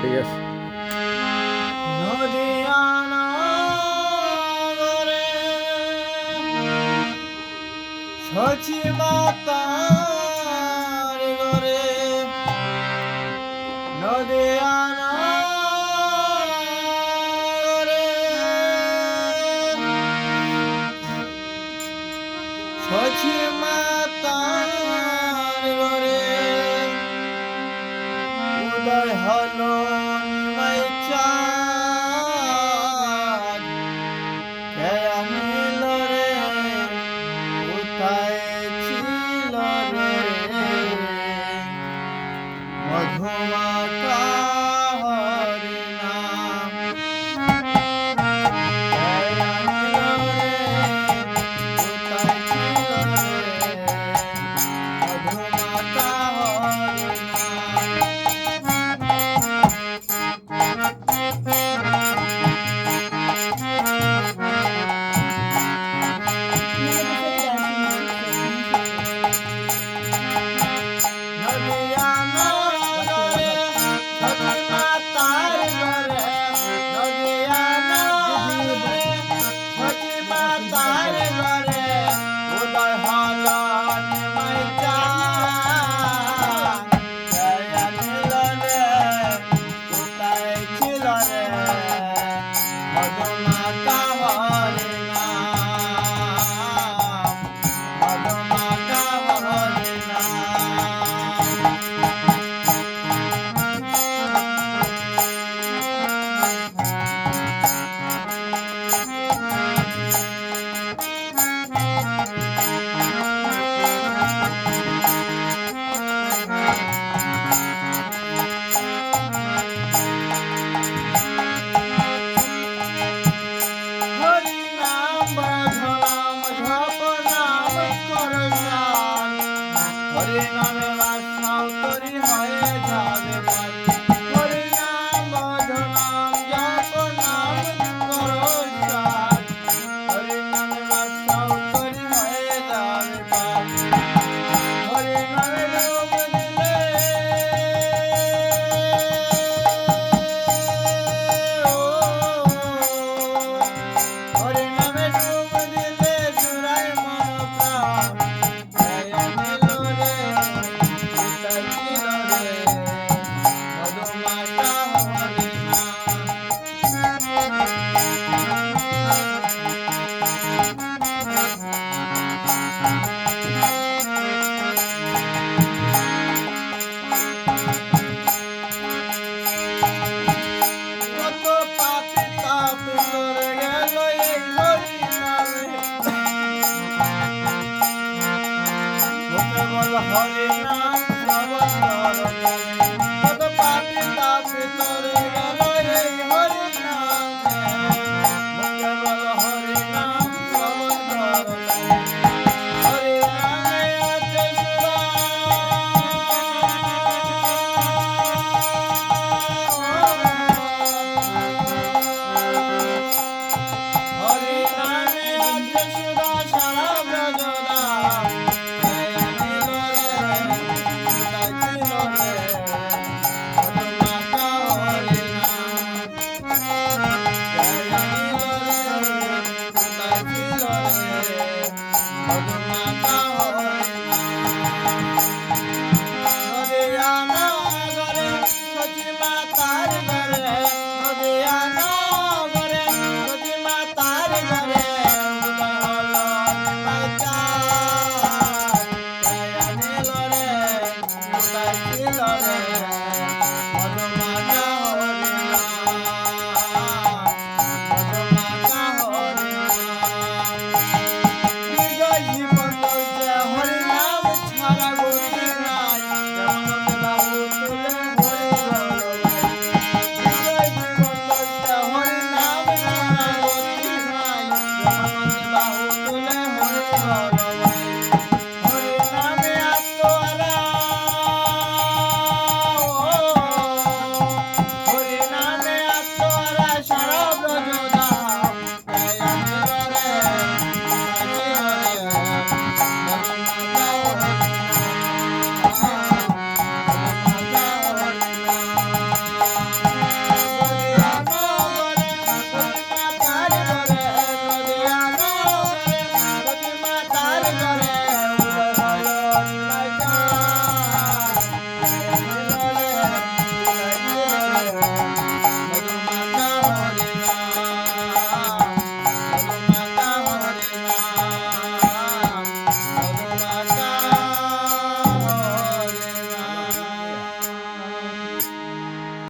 ঠিক আছে। সচি মাতার ঘরে নদিয়ানা ঘরে সচি মাতার ঘরে উদয় হলো নিমাই চাঁদ কে আনিল রে কোথায় ছিল রে মধুমাতা হরিনাম কে আনিল রে কোথায় ছিল রে মধুমাতা হরি নামে বাসনাও তরি হয়ে যাবে পার হরি নাম বদনাম জপ নাম করো সার হরি নামে বাসনাও তরি হয়ে যাবে পার হরি নামে ডুব দিলে হরি নামে ডুব দিলে জুড়ায় মন প্রাণ হরি নাম শ্রবণ কত পাপি তাপি তরে গেল রে হরি নাম মুখে বল হরি নাম শ্রবণ হরি নামে আছে হরি নামে আছে সুধা সারা ব্রজদা Lord.